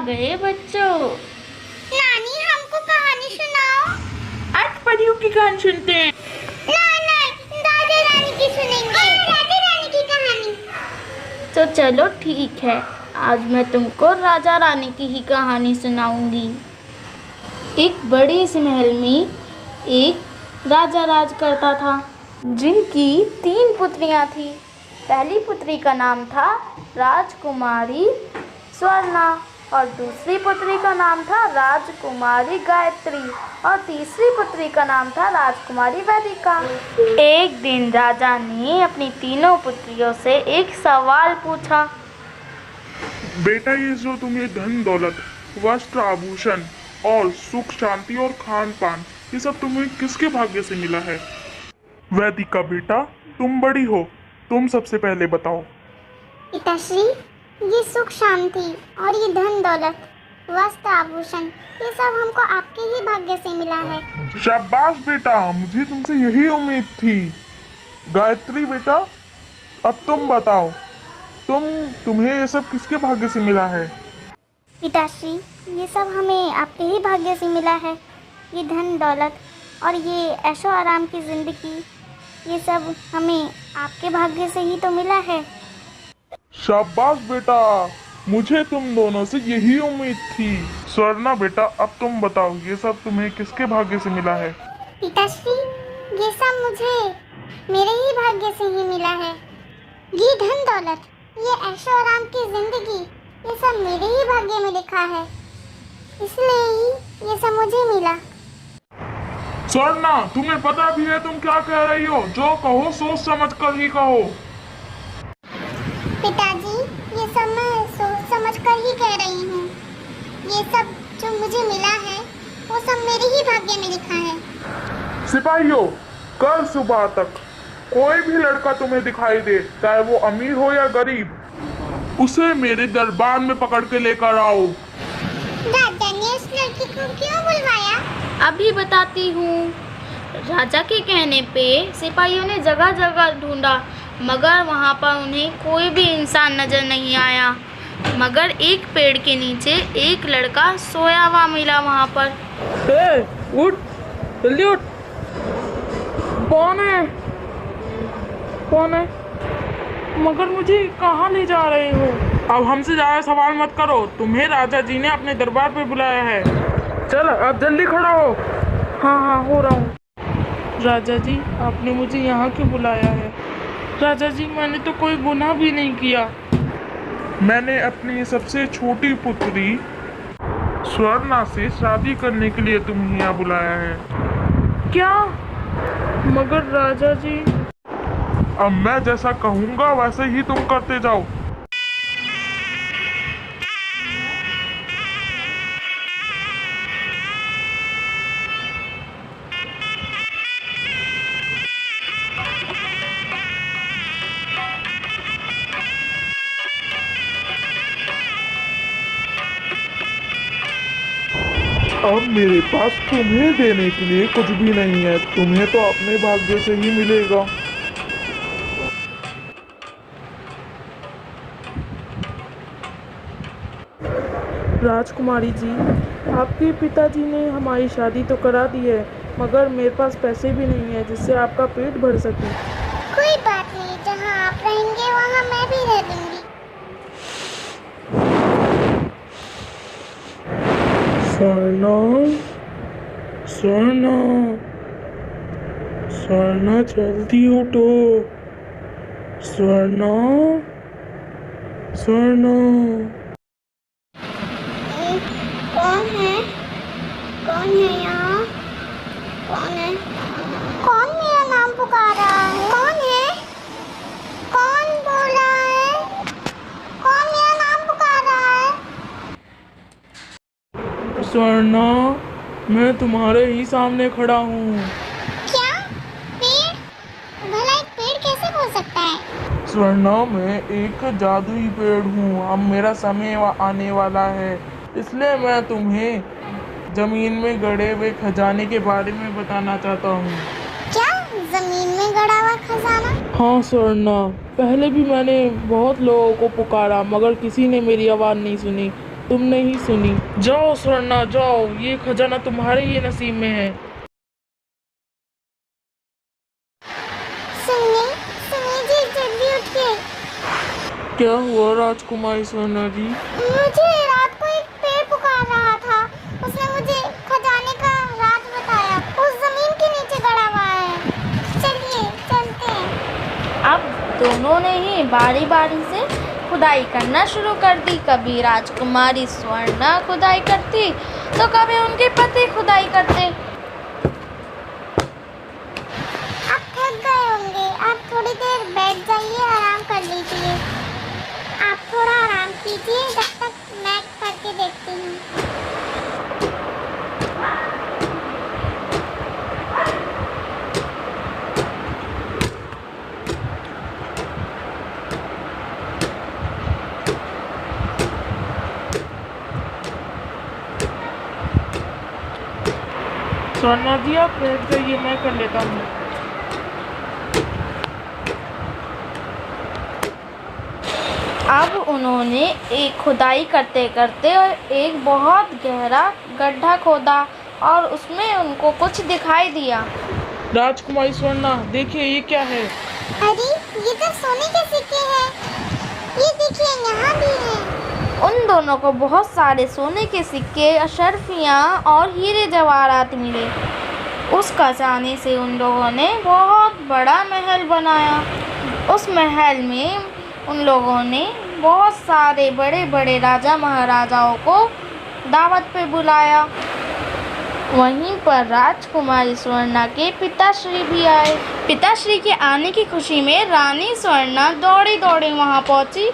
गए बच्चों। नानी हमको कहानी सुनाओ। आज परियों की कहानी सुनते हैं। नहीं, राजा रानी की सुनेंगे। राजा रानी की कहानी। तो चलो ठीक है, आज मैं तुमको राजा रानी की ही कहानी सुनाऊंगी। एक बड़े से महल में एक राजा राज करता था, जिनकी 3 पुत्रियां थी। पहली पुत्री का नाम था राजकुमारी स्वर्णा, और दूसरी पुत्री का नाम था राजकुमारी गायत्री, और तीसरी पुत्री का नाम था राजकुमारी वेदिका। एक दिन राजा ने अपनी तीनों पुत्रियों से एक सवाल पूछा। बेटा, ये जो तुम्हें धन दौलत, वस्त्र आभूषण और सुख शांति और खान पान, ये सब तुम्हें किसके भाग्य से मिला है? वैदिका बेटा, तुम बड़ी हो, तुम सबसे पहले बताओ। पिताश्री, ये सुख शांति और ये धन दौलत, वस्त्र आभूषण, ये सब हमको आपके ही भाग्य से मिला है। शाबाश बेटा, मुझे तुमसे यही उम्मीद थी। गायत्री बेटा, अब तुम बताओ, तुम्हें ये सब किसके भाग्य से मिला है? पिताश्री, ये सब हमें आपके ही भाग्य से मिला है। ये धन दौलत और ये ऐशो आराम की जिंदगी, ये सब हमें आपके भाग्य से ही तो मिला है। शाबाश बेटा, मुझे तुम दोनों से यही उम्मीद थी। स्वर्णा बेटा, अब तुम बताओ, ये सब तुम्हें किसके भाग्य से मिला है? पिताश्री, ये सब मुझे मेरे ही भाग्य से ही मिला है। ये धन दौलत, ये ऐशो आराम की जिंदगी, ये सब मेरे ही भाग्य में लिखा है, इसलिए ही ये सब मुझे मिला। स्वर्णा, तुम्हें पता भी है तुम क्या कह रही हो? जो कहो सोच समझ कर ही कहो। पिताजी, ये सब मैं सोच समझ कर ही कह रही हूँ। ये सब जो मुझे मिला है वो सब मेरे ही भाग्य में लिखा है। सिपाहियों, कल सुबह तक कोई भी लड़का तुम्हें दिखाई दे, चाहे वो अमीर हो या गरीब, उसे मेरे दरबार में पकड़ के लेकर आओ। राजा ने उस लड़की को क्यों बुलवाया? अभी बताती हूँ। राजा के कहने पे सिपाहियों ने जगह जगह ढूंढा, मगर वहाँ पर उन्हें कोई भी इंसान नजर नहीं आया, मगर एक पेड़ के नीचे एक लड़का सोया हुआ मिला वहाँ पर। उठ, जल्दी उठ। कौन है? कौन है? मगर मुझे कहाँ ले जा रहे हो? अब हमसे ज्यादा सवाल मत करो, तुम्हें राजा जी ने अपने दरबार पे बुलाया है। चल, अब जल्दी खड़ा हो। हाँ, हो रहा हूँ। राजा जी, आपने मुझे यहाँ क्यों बुलाया है? राजा जी, मैंने तो कोई गुनाह भी नहीं किया। मैंने अपनी सबसे छोटी पुत्री स्वर्णा से शादी करने के लिए तुम्हें यहाँ बुलाया है। क्या? मगर राजा जी, अब मैं जैसा कहूँगा वैसे ही तुम करते जाओ। अब मेरे पास तुम्हें देने के लिए कुछ भी नहीं है, तुम्हें तो अपने भाग्य से ही मिलेगा। राजकुमारी जी, आपके पिताजी ने हमारी शादी तो करा दी है, मगर मेरे पास पैसे भी नहीं है जिससे आपका पेट भर सके। कोई बात नहीं, जहाँ आप रहेंगे वहाँ मैं भी रह लूंगी। स्वर्णा, स्वर्णा, स्वर्णा, जल्दी उठो। स्वर्णा, स्वर्णा। कौन है? कौन है यहाँ? कौन है? कौन मेरा नाम पुकार रहा है? कौन है? कौन बोल रहा है? कौन मेरा नाम पुकार रहा है? स्वर्णा, मैं तुम्हारे ही सामने खड़ा हूँ। क्या? पेड़? भला एक पेड़ कैसे बोल सकता है? स्वर्णा, मैं एक जादुई पेड़ हूँ। अब मेरा समय आने वाला है, इसलिए मैं तुम्हें जमीन में गड़े हुए खजाने के बारे में बताना चाहता हूँ। क्या? जमीन में गड़ा हुआ खजाना? हाँ स्वर्णा, पहले भी मैंने बहुत लोगों को पुकारा, मगर किसी ने मेरी आवाज़ नहीं सुनी। तुमने ही सुनी। जाओ स्वर्णा जाओ, ये खजाना तुम्हारे ही नसीब में है। सुनिए सुनिए जी, जल्दी उठिए। क्या हुआ राजकुमारी स्वर्णा जी? मुझे रात को एक पेड़ पुकार रहा था। उसने मुझे खजाने का राज बताया। उस जमीन के नीचे गड़ा हुआ है। चलिए चलते हैं। अब दोनों ने ही बारी बारी से खुदाई करना शुरू कर दी। कभी राजकुमारी स्वर्णा खुदाई करती तो कभी उनके पति खुदाई करते। आप थक गए होंगे, आप थोड़ी देर बैठ जाइए, आराम कर लीजिए। आप थोड़ा आराम कीजिए, जब तक मैं करके देखती हूँ। स्वर्णा जी आप बैठ जाइए, मैं कर लेता हूँ। अब उन्होंने एक खुदाई करते करते एक बहुत गहरा गड्ढा खोदा और उसमें उनको कुछ दिखाई दिया। राजकुमारी स्वर्णा देखिए ये क्या है? अरे ये तो सोने के सिक्के हैं। ये देखिए यहाँ भी हैं। उन दोनों को बहुत सारे सोने के सिक्के, अशर्फियाँ और हीरे जवाहरात मिले। उस खजाने से उन लोगों ने बहुत बड़ा महल बनाया। उस महल में उन लोगों ने बहुत सारे बड़े बड़े राजा महाराजाओं को दावत पे बुलाया। वहीं पर राजकुमारी स्वर्णा के पिताश्री भी आए। पिताश्री के आने की खुशी में रानी स्वर्णा दौड़ी दौड़ी वहां पहुंची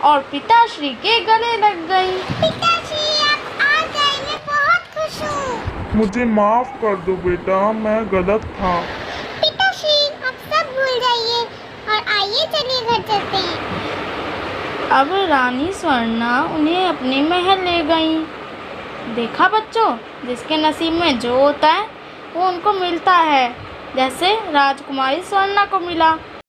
और पिताश्री के गले लग गई। पिताजी आप आ गए, मैं बहुत खुश हूँ। मुझे माफ कर दो बेटा, मैं गलत था। पिताश्री आप सब भूल जाइए और आइए चलिए घर चलते हैं। अब रानी स्वर्णा उन्हें अपने महल ले गईं। देखा बच्चों, जिसके नसीब में जो होता है वो उनको मिलता है, जैसे राजकुमारी स्वर्णा को मिला।